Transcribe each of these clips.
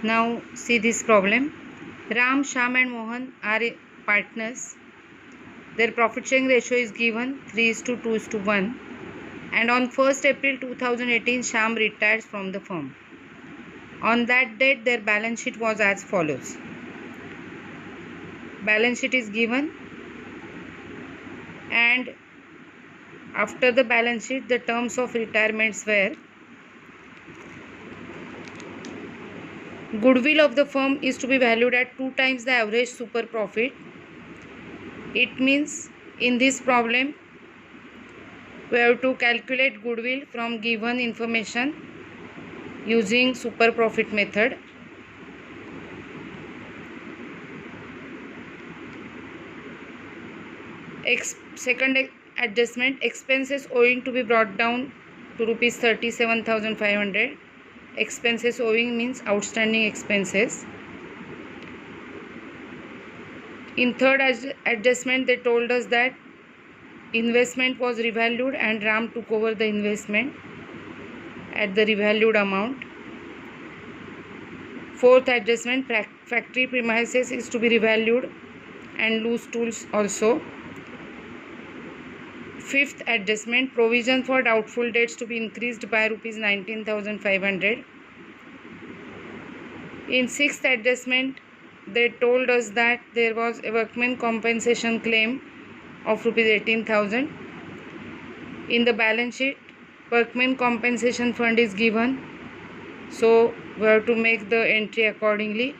Now see this problem. Ram, Shyam and Mohan are partners. Their profit sharing ratio is given 3:2:1, and on 1st April 2018 Shyam retires from the firm. On that date their balance sheet was as follows. Balance sheet is given, and after the balance sheet the terms of retirements were: goodwill of the firm is to be valued at 2 times the average super profit. It means in this problem we have to calculate goodwill from given information using super profit method. Second adjustment, expenses owing to be brought down to rupees 37,500. Expenses owing means outstanding expenses. In third adjustment they told us that investment was revalued and Ram took over the investment at the revalued amount. Fourth adjustment, factory premises is to be revalued and loose tools also. Fifth adjustment, provision for doubtful debts to be increased by rupees 19,500. In sixth adjustment they told us that there was a workman compensation claim of rupees 18,000. In the balance sheet workman compensation fund is given, so we have to make the entry accordingly.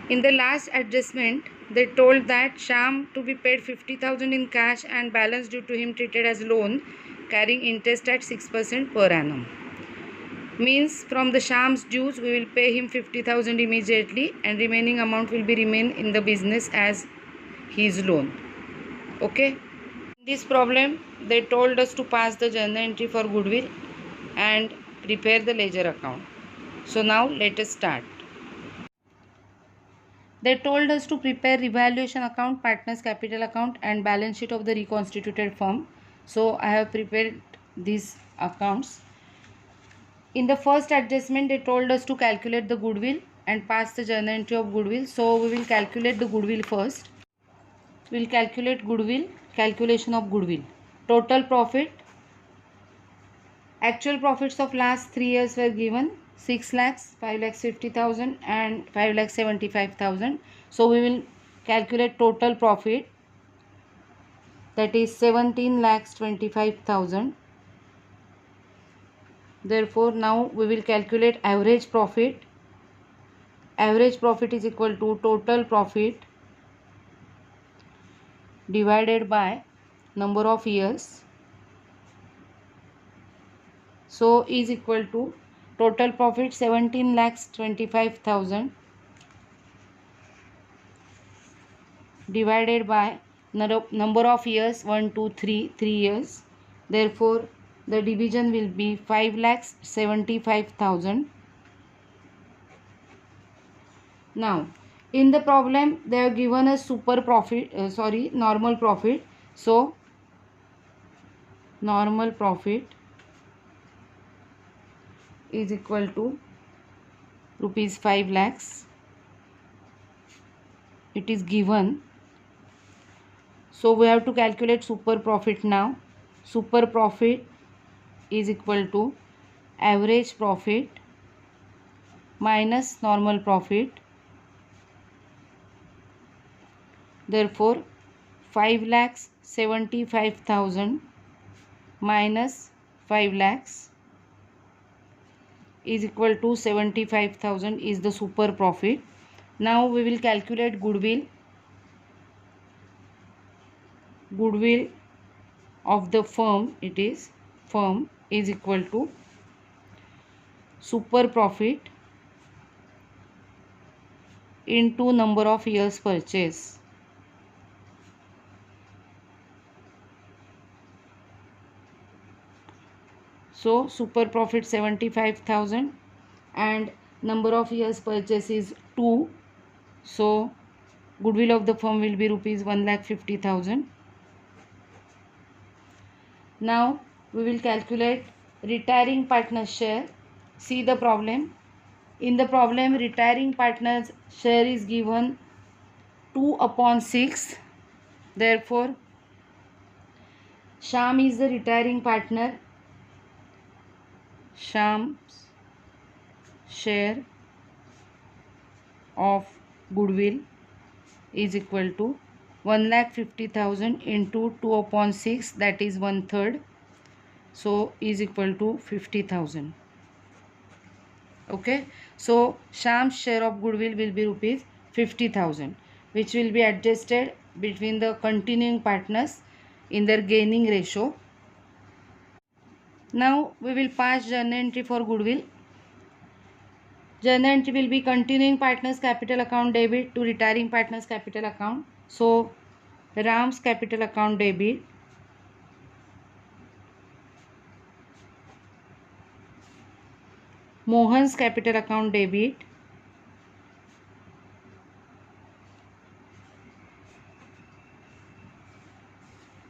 In the last adjustment they told that Shyam to be paid 50,000 in cash and balance due to him treated as loan carrying interest at 6% per annum. Means from the Shyam's dues we will pay him 50,000 immediately and remaining amount will be remain in the business as his loan. Okay. In this problem they told us to pass the journal entry for goodwill and prepare the ledger account. So now let us start. They told us to prepare revaluation account, partners capital account and balance sheet of the reconstituted firm. So I have prepared these accounts. In the first adjustment they told us to calculate the goodwill and pass the journal entry of goodwill. So we will calculate the goodwill first. We will calculate goodwill, calculation of goodwill. Total profit, actual profits of last 3 years were given 6 lakhs, 5 lakhs 50,000 and 5 lakhs 75,000. So we will calculate total profit, that is 17 lakhs 25,000. Therefore now we will calculate average profit. Average profit is equal to total profit divided by number of years. So is equal to total profit 17 lakhs 25,000 divided by number of years 1 2 3 years. Therefore the division will be 5 lakhs 75,000. Now in the problem they have given us super profit, normal profit. So normal profit is equal to rupees 5 lakhs. It is given. So we have to calculate super profit now. Super profit is equal to average profit minus normal profit. Therefore 5 lakhs 75,000 minus 5 lakhs is equal to 75,000 is the super profit. Now we will calculate goodwill. Goodwill of the firm, it is firm is equal to super profit into number of years purchase. So super profit 75,000 and number of years purchase is 2. So goodwill of the firm will be rupees 1,50,000. Now we will calculate retiring partner's share. See the problem. In the problem, retiring partner's share is given 2/6. Therefore, Shyam is the retiring partner. Shyam's share of goodwill is equal to 1,50,000 into 2/6, that is 1/3. So is equal to 50,000. Okay. So Shyam's share of goodwill will be rupees 50,000, which will be adjusted between the continuing partners in their gaining ratio. Now we will pass journal entry for goodwill. Journal entry will be continuing partners capital account debit to retiring partners capital account. So Ram's capital account debit, Mohan's capital account debit,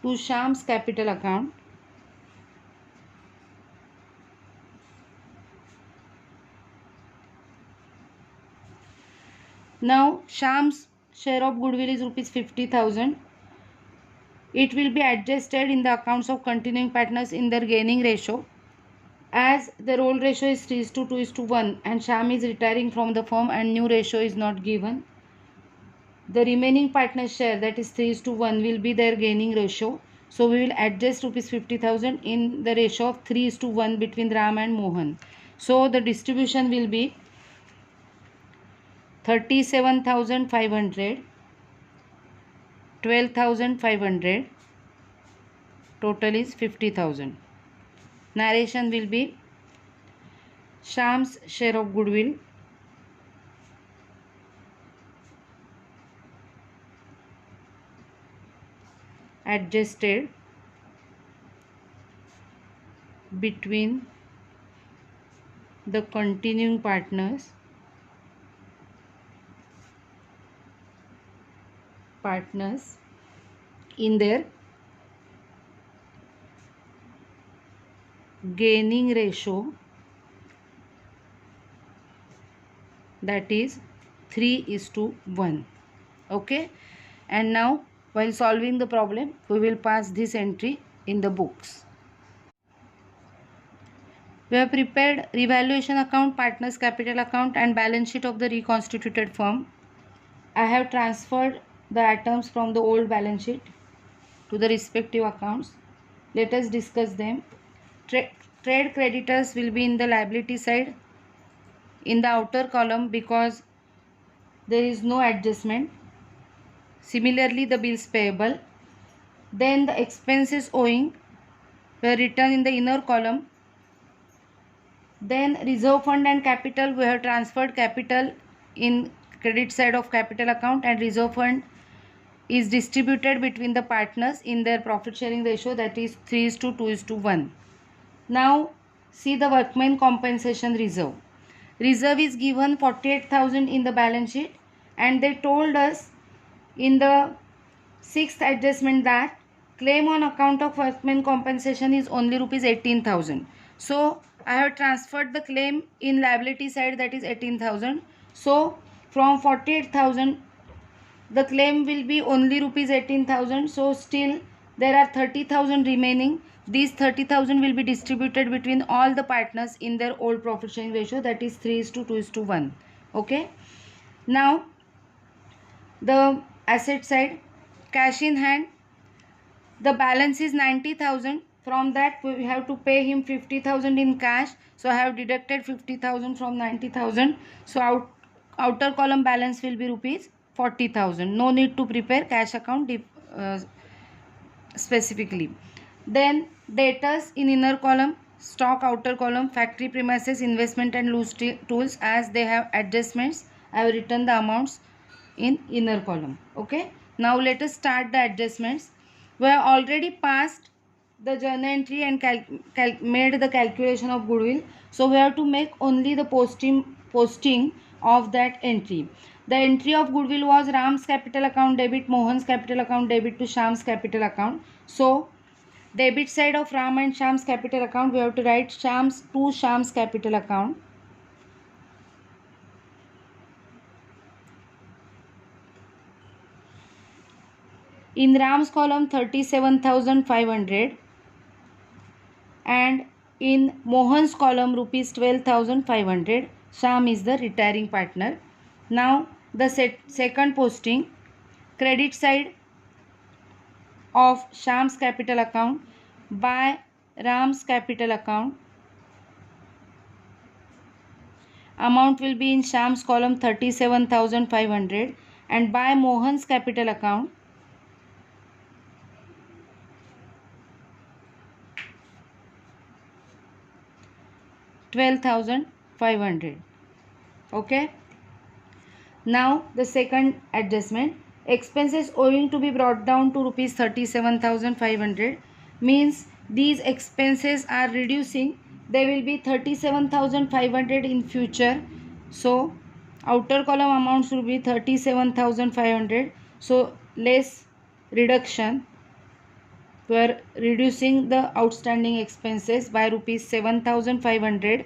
to Shyam's capital account, now Shyam's share of goodwill is rupees 50,000. It will be adjusted in the accounts of continuing partners in their gaining ratio. As the role ratio is 3:2:1 and Shyam is retiring from the firm and new ratio is not given, the remaining partner share, that is 3:1, will be their gaining ratio. So we will adjust rupees 50,000 in the ratio of 3:1 between Ram and Mohan. So the distribution will be 37,500, 12,500, total is 50,000. Narration will be Shyam's share of goodwill adjusted between the continuing partners in their gaining ratio, that is 3:1. Okay. And now while solving the problem, we will pass this entry in the books. We have prepared revaluation account, partners capital account and balance sheet of the reconstituted firm. I have transferred the items from the old balance sheet to the respective accounts. Let us discuss them. Trade creditors will be in the liability side in the outer column because there is no adjustment. Similarly, the bills payable. Then the expenses owing were written in the inner column. Then reserve fund and capital, we have transferred capital in credit side of capital account, and reserve fund is distributed between the partners in their profit sharing ratio, that is 3:2:1. Now see the workmen compensation reserve. Reserve is given 48,000 in the balance sheet, and they told us in the sixth adjustment that claim on account of workmen compensation is only rupees 18,000. So I have transferred the claim in liability side, that is 18,000. So from 48,000 the claim will be only rupees 18,000. So still there are 30,000 remaining. These 30,000 will be distributed between all the partners in their old profit sharing ratio, that is 3:2:1. Okay. Now the asset side, cash in hand, the balance is 90,000. From that we have to pay him 50,000 in cash. So I have deducted 50,000 from 90,000. So outer column balance will be rupees 40,000. No need to prepare cash account specifically. Then debtors in inner column, stock outer column, factory premises, investment and loose tools, as they have adjustments, I have written the amounts in inner column. Okay. Now let us start the adjustments. We have already passed the journal entry and made the calculation of goodwill. So we have to make only the posting of that entry. The entry of goodwill was Ram's capital account debit, Mohan's capital account debit to Shyam's capital account. So Debit side of Ram and Shyam's capital account, we have to write Shyam's capital account. In Ram's column 37,500 and in Mohan's column rupees 12,500. Shyam is the retiring partner. Now the second posting, credit side of Shyam's capital account by Ram's capital account. Amount will be in Shyam's column 37,500 and by Mohan's capital account 12,500. Okay. Now the second adjustment, expenses owing to be brought down to rupees 37,500 means these expenses are reducing. They will be 37,500 in future. So outer column amounts will be 37,500. So less reduction. We are reducing the outstanding expenses by rupees 7,500.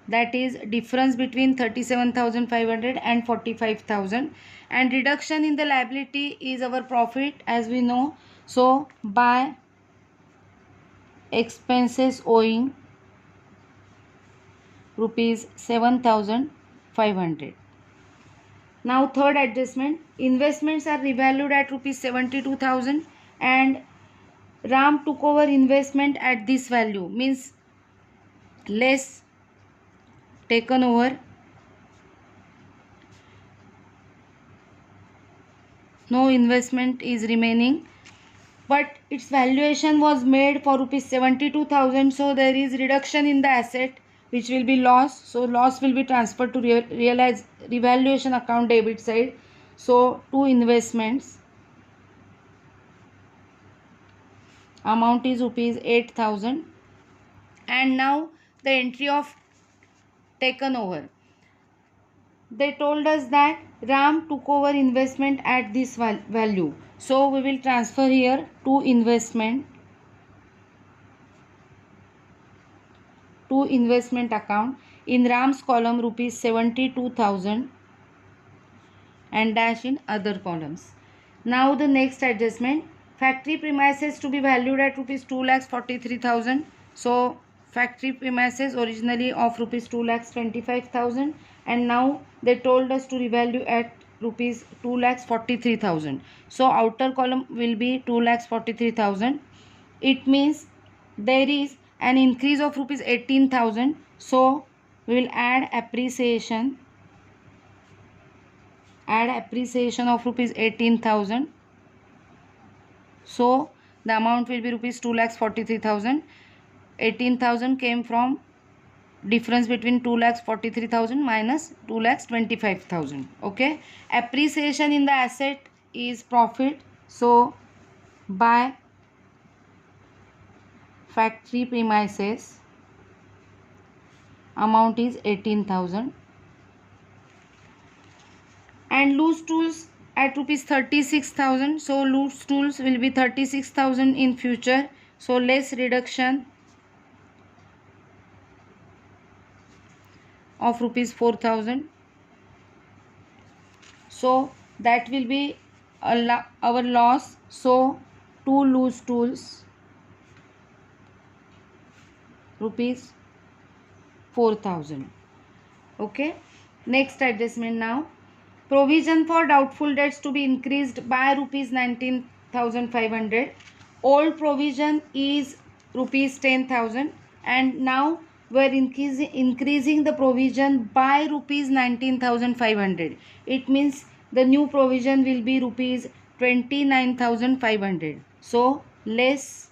That is difference between 37,500 and 45,000, and reduction in the liability is our profit as we know. So by expenses owing rupees 7,500. Now third adjustment, investments are revalued at rupees 72,000 and Ram took over investment at this value, means less taken over, no investment is remaining, but its valuation was made for rupees 72,000. So there is reduction in the asset which will be loss. So loss will be transferred to revaluation account debit side. So two investments, amount is rupees 8,000. And now the entry of taken over. They told us that Ram took over investment at this value. So we will transfer here to investment account. In Ram's column rupees 72,000 and dash in other columns. Now the next adjustment, factory premises to be valued at rupees 2,43,000. So factory premises originally of rupees 2,25,000 and now they told us to revalue at rupees 2,43,000. So outer column will be 2,43,000. It means there is an increase of rupees 18,000. So we will add appreciation of rupees 18,000. So the amount will be rupees 2,43,000. 18,000 came from difference between 2,43,000 minus 2,25,000. Okay. Appreciation in the asset is profit. So by factory premises amount is 18,000. And loose tools at rupees 36,000. So loose tools will be 36,000 in future. So less reduction of rupees 4,000. So that will be our loss. So two loose tools rupees 4,000. Okay. Next adjustment now. Provision for doubtful debts to be increased by rupees 19,500. Old provision is rupees 10,000 and now we are increasing the provision by rupees 19,500. It means the new provision will be rupees 29,500. So less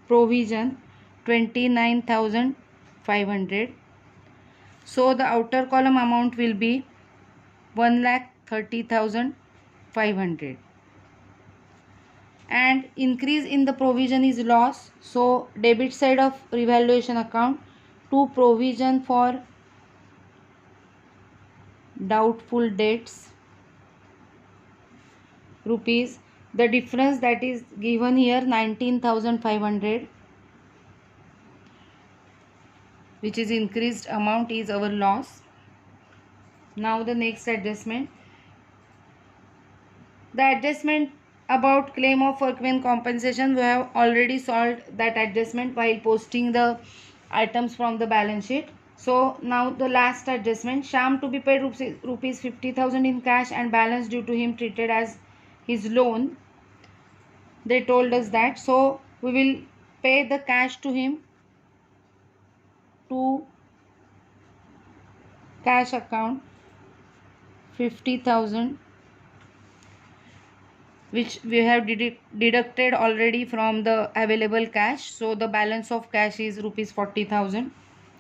provision 29,500. So the outer column amount will be 1,30,500. And increase in the provision is loss. So debit side of revaluation account to provision for doubtful debts rupees. The difference that is given here 19,500, which is increased amount, is our loss. Now the next adjustment. The adjustment about claim of workman compensation, we have already solved that adjustment while posting the items from the balance sheet. So now the last adjustment, Sham to be paid rupees 50,000 in cash and balance due to him treated as his loan. They told us that, so we will pay the cash to him to cash account 50,000, which we have deducted already from the available cash. So the balance of cash is rupees 40,000.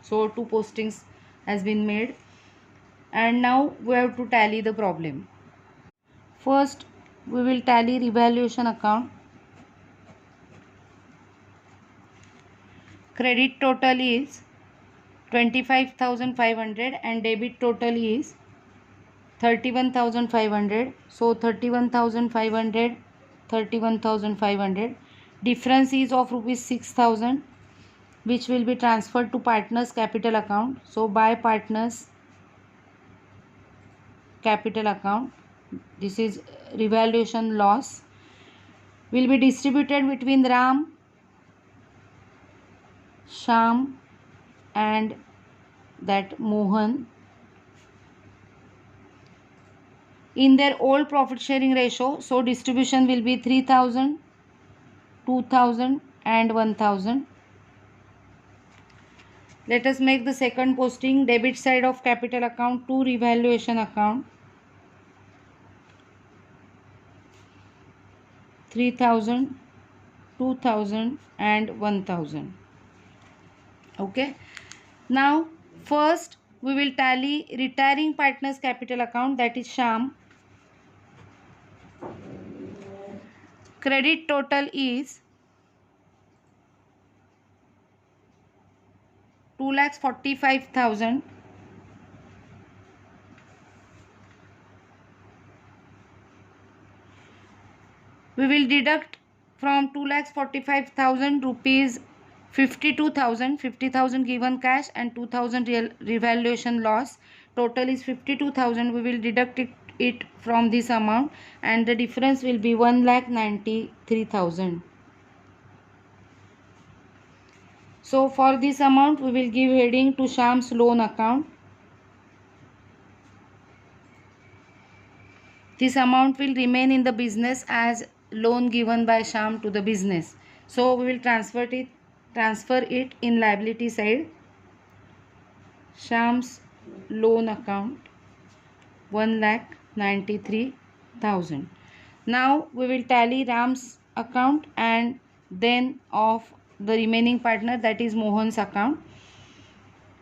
So two postings has been made, and now we have to tally the problem. First we will tally revaluation account. Credit total is 25,500 and debit total is 31,500. So 31,500, 31,500. Difference is of rupees 6,000, which will be transferred to partners capital account. So by partners capital account, this is revaluation loss, will be distributed between Ram, Sham and that Mohan in their old profit sharing ratio. So distribution will be 3,000, 2,000 and 1,000. Let us make the second posting. Debit side of capital account to revaluation account 3,000, 2,000 and 1,000. Okay. Now first we will tally retiring partners capital account, that is Sham. Credit total is 2,45,000. We will deduct from 2,45,000 rupees 52,000, 50,000 given cash and 2,000 revaluation loss. Total is 52,000. We will deduct it from this amount and the difference will be 1,93,000. So for this amount we will give heading to Sham's loan account. This amount will remain in the business as loan given by Sham to the business. So we will transfer it in liability side. Sham's loan account 1,93,000. Now we will tally Ram's account and then of the remaining partner, that is Mohan's account.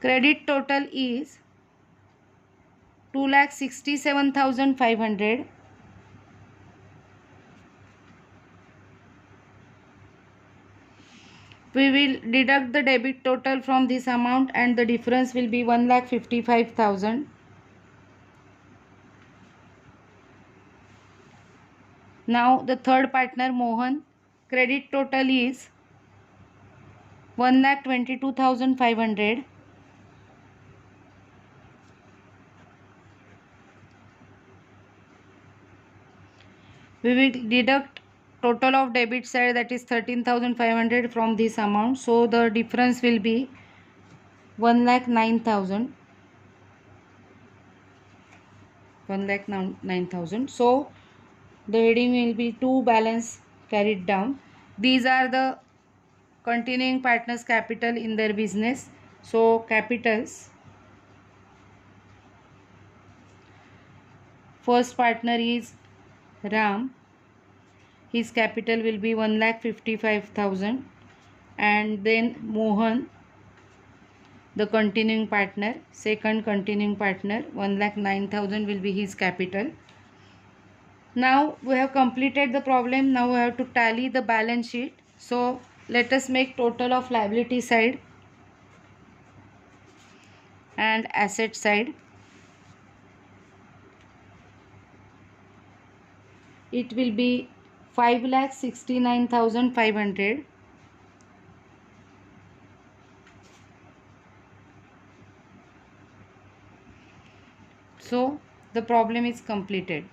Credit total is 2,67,500. We will deduct the debit total from this amount and the difference will be 1,55,000. Now the third partner Mohan, credit total is 1,22,500. We will deduct total of debit side, that is 13,500 from this amount. So the difference will be 1,09,000. 1,09,000. So the heading will be to balance carried down. These are the continuing partners capital in their business. So capitals, first partner is Ram, his capital will be 1,55,000, and then Mohan, the continuing partner, second continuing partner, 1,09,000 will be his capital. Now we have completed the problem. Now we have to tally the balance sheet. So let us make total of liability side and asset side. it will be 5,69,500. So the problem is completed.